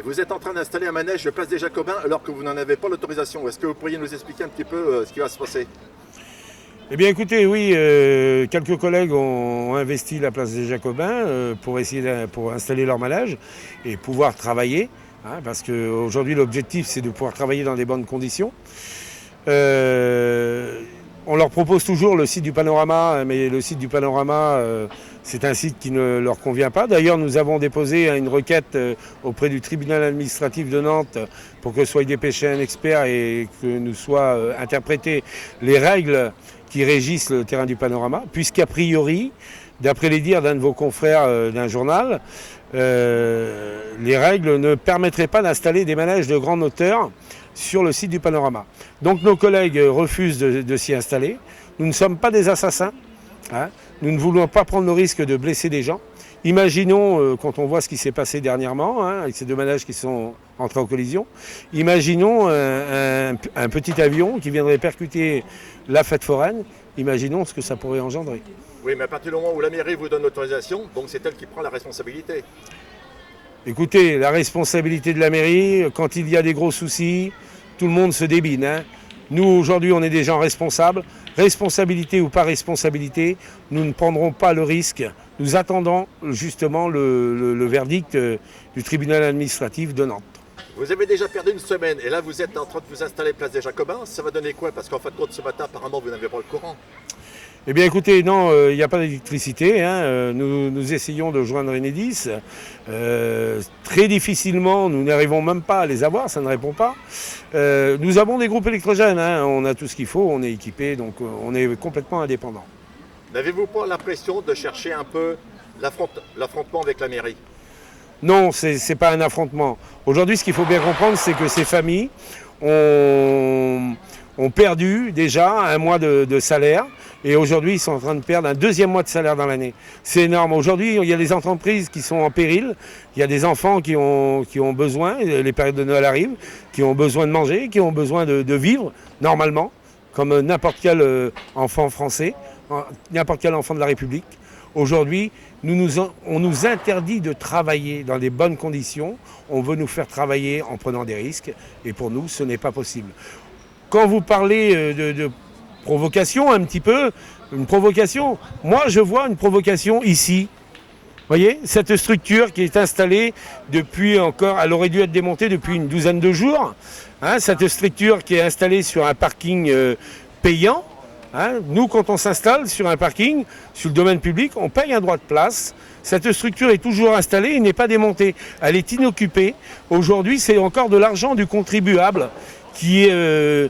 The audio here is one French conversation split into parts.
Et vous êtes en train d'installer un manège de place des Jacobins alors que vous n'en avez pas l'autorisation. Est-ce que vous pourriez nous expliquer un petit peu ce qui va se passer? Eh bien écoutez, oui, quelques collègues ont investi la place des Jacobins pour installer leur manège et pouvoir travailler, hein, parce qu'aujourd'hui l'objectif c'est de pouvoir travailler dans des bonnes conditions. On leur propose toujours le site du Panorama, mais le site du Panorama, c'est un site qui ne leur convient pas. D'ailleurs, nous avons déposé une requête auprès du tribunal administratif de Nantes pour que soit dépêché un expert et que nous soient interprétées les règles qui régissent le terrain du Panorama, puisqu'a priori, d'après les dires d'un de vos confrères d'un journal, les règles ne permettraient pas d'installer des manèges de grande hauteur sur le site du Panorama. Donc nos collègues refusent de s'y installer. Nous ne sommes pas des assassins, hein. Nous ne voulons pas prendre le risque de blesser des gens. Imaginons, quand on voit ce qui s'est passé dernièrement, hein, avec ces deux manèges qui sont entrés en collision, imaginons un petit avion qui viendrait percuter la fête foraine, imaginons ce que ça pourrait engendrer. Oui, mais à partir du moment où la mairie vous donne l'autorisation, donc c'est elle qui prend la responsabilité. Écoutez, la responsabilité de la mairie, quand il y a des gros soucis, tout le monde se débine, hein. Nous, aujourd'hui, on est des gens responsables. Responsabilité ou pas responsabilité, nous ne prendrons pas le risque. Nous attendons justement le verdict du tribunal administratif de Nantes. Vous avez déjà perdu une semaine et là vous êtes en train de vous installer place des Jacobins. Ça va donner quoi? Parce qu'en fin de compte, ce matin, apparemment, vous n'avez pas le courant. Eh bien écoutez, non, il n'y a pas d'électricité, hein. Nous essayons de joindre Enedis. Très difficilement, nous n'arrivons même pas à les avoir, ça ne répond pas. Nous avons des groupes électrogènes, hein. On a tout ce qu'il faut, on est équipé, donc on est complètement indépendant. N'avez-vous pas l'impression de chercher un peu l'affrontement avec la mairie? Non, c'est pas un affrontement. Aujourd'hui, ce qu'il faut bien comprendre, c'est que ces familles ont perdu déjà un mois de salaire. Et aujourd'hui, ils sont en train de perdre un deuxième mois de salaire dans l'année. C'est énorme. Aujourd'hui, il y a des entreprises qui sont en péril. Il y a des enfants qui ont besoin, les périodes de Noël arrivent, qui ont besoin de manger, qui ont besoin de vivre normalement, comme n'importe quel enfant français, n'importe quel enfant de la République. Aujourd'hui, on nous interdit de travailler dans des bonnes conditions. On veut nous faire travailler en prenant des risques. Et pour nous, ce n'est pas possible. Quand vous parlez de provocation un petit peu, une provocation. Moi, je vois une provocation ici. Vous voyez, cette structure qui est installée depuis encore, elle aurait dû être démontée depuis une douzaine de jours. Hein, cette structure qui est installée sur un parking payant. Hein, nous, quand on s'installe sur un parking, sur le domaine public, on paye un droit de place. Cette structure est toujours installée et n'est pas démontée. Elle est inoccupée. Aujourd'hui, c'est encore de l'argent du contribuable qui est...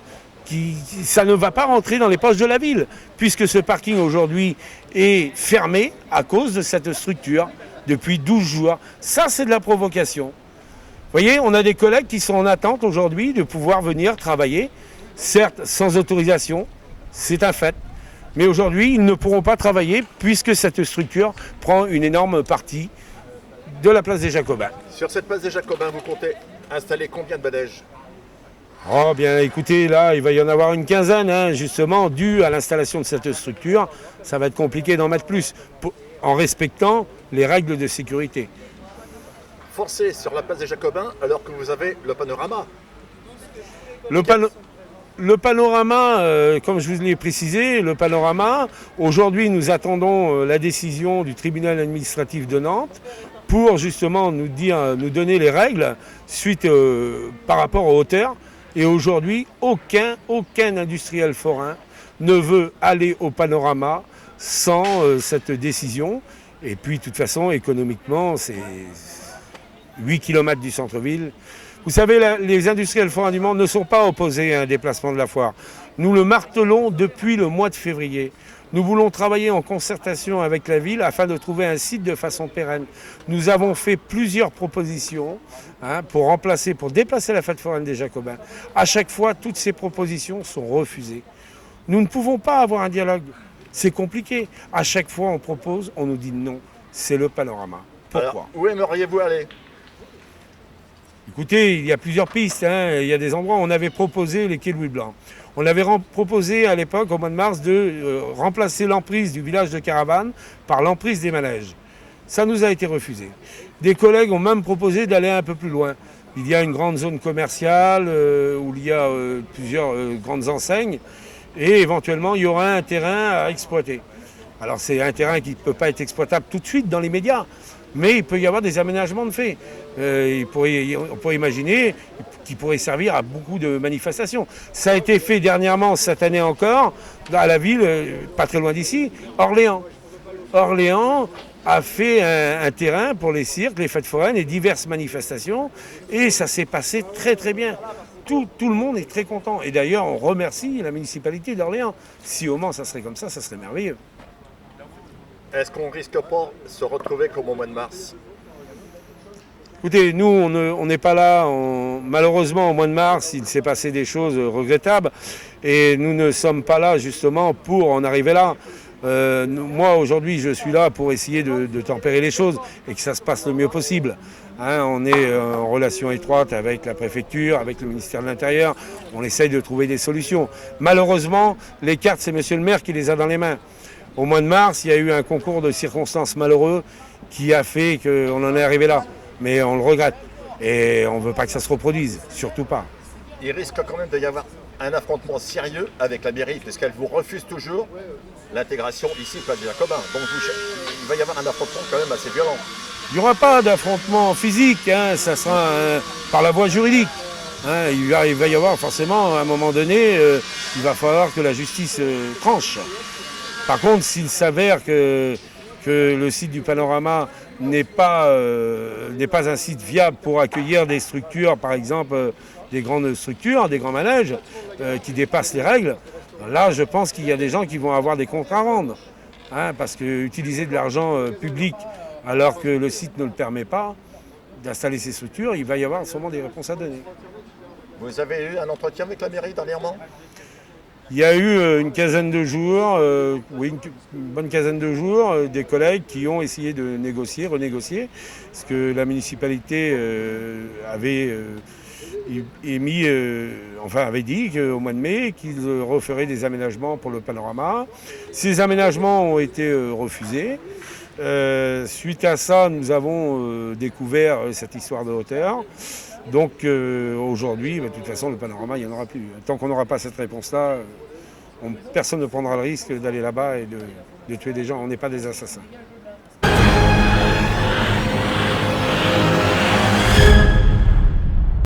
ça ne va pas rentrer dans les poches de la ville, puisque ce parking aujourd'hui est fermé à cause de cette structure depuis 12 jours. Ça, c'est de la provocation. Vous voyez, on a des collègues qui sont en attente aujourd'hui de pouvoir venir travailler, certes sans autorisation, c'est un fait, mais aujourd'hui, ils ne pourront pas travailler puisque cette structure prend une énorme partie de la place des Jacobins. Sur cette place des Jacobins, vous comptez installer combien de manèges? Oh bien écoutez, là il va y en avoir une quinzaine, hein, justement, dû à l'installation de cette structure. Ça va être compliqué d'en mettre plus, en respectant les règles de sécurité. Forcé sur la place des Jacobins alors que vous avez le panorama. Le panorama, comme je vous l'ai précisé, le panorama, aujourd'hui nous attendons la décision du tribunal administratif de Nantes pour justement nous donner les règles suite par rapport aux hauteurs. Et aujourd'hui, aucun industriel forain ne veut aller au panorama sans cette décision. Et puis, de toute façon, économiquement, c'est 8 km du centre-ville. Vous savez, les industriels forains du monde ne sont pas opposés à un déplacement de la foire. Nous le martelons depuis le mois de février. Nous voulons travailler en concertation avec la ville afin de trouver un site de façon pérenne. Nous avons fait plusieurs propositions pour déplacer la fête foraine des Jacobins. À chaque fois, toutes ces propositions sont refusées. Nous ne pouvons pas avoir un dialogue. C'est compliqué. À chaque fois, on propose, on nous dit non. C'est le panorama. Pourquoi? Alors, où aimeriez-vous aller? Écoutez, il y a plusieurs pistes. Il y a des endroits où on avait proposé les quais Louis Blanc. On avait proposé à l'époque, au mois de mars, de remplacer l'emprise du village de Caravane par l'emprise des manèges. Ça nous a été refusé. Des collègues ont même proposé d'aller un peu plus loin. il y a une grande zone commerciale où il y a plusieurs grandes enseignes et éventuellement il y aura un terrain à exploiter. Alors c'est un terrain qui ne peut pas être exploitable tout de suite dans les médias, mais il peut y avoir des aménagements de fait. On pourrait imaginer qu'il pourrait servir à beaucoup de manifestations. Ça a été fait dernièrement, cette année encore, à la ville, pas très loin d'ici, Orléans. Orléans a fait un terrain pour les cirques, les fêtes foraines et diverses manifestations, et ça s'est passé très très bien. Tout le monde est très content. Et d'ailleurs, on remercie la municipalité d'Orléans. Si au Mans ça serait comme ça serait merveilleux. Est-ce qu'on risque pas de se retrouver comme au mois de mars? Écoutez, nous, on n'est pas là. Malheureusement, au mois de mars, il s'est passé des choses regrettables. Et nous ne sommes pas là, justement, pour en arriver là. Moi, aujourd'hui, je suis là pour essayer de tempérer les choses et que ça se passe le mieux possible. Hein, on est en relation étroite avec la préfecture, avec le ministère de l'Intérieur. On essaye de trouver des solutions. Malheureusement, les cartes, c'est monsieur le maire qui les a dans les mains. Au mois de mars, il y a eu un concours de circonstances malheureux qui a fait qu'on en est arrivé là. Mais on le regrette. Et on ne veut pas que ça se reproduise, surtout pas. Il risque quand même d'y avoir un affrontement sérieux avec la mairie, puisqu'elle vous refuse toujours l'intégration ici, place des Jacobins. Donc il va y avoir un affrontement quand même assez violent. Il n'y aura pas d'affrontement physique, hein, ça sera par la voie juridique. Hein, il va y avoir forcément, à un moment donné, il va falloir que la justice tranche. Par contre, s'il s'avère que le site du Panorama n'est pas un site viable pour accueillir des structures, par exemple des grandes structures, des grands manèges qui dépassent les règles, là je pense qu'il y a des gens qui vont avoir des comptes à rendre. Hein, parce que utiliser de l'argent public alors que le site ne le permet pas d'installer ces structures, il va y avoir sûrement des réponses à donner. Vous avez eu un entretien avec la mairie dernièrement? Il y a eu une quinzaine de jours, une bonne quinzaine de jours, des collègues qui ont essayé de négocier, renégocier, parce que la municipalité avait avait dit qu'au mois de mai, qu'ils referaient des aménagements pour le panorama. Ces aménagements ont été refusés. Suite à ça, nous avons découvert cette histoire de hauteur. Donc aujourd'hui, de toute façon, le panorama, il n'y en aura plus. Tant qu'on n'aura pas cette réponse-là, personne ne prendra le risque d'aller là-bas et de tuer des gens. On n'est pas des assassins.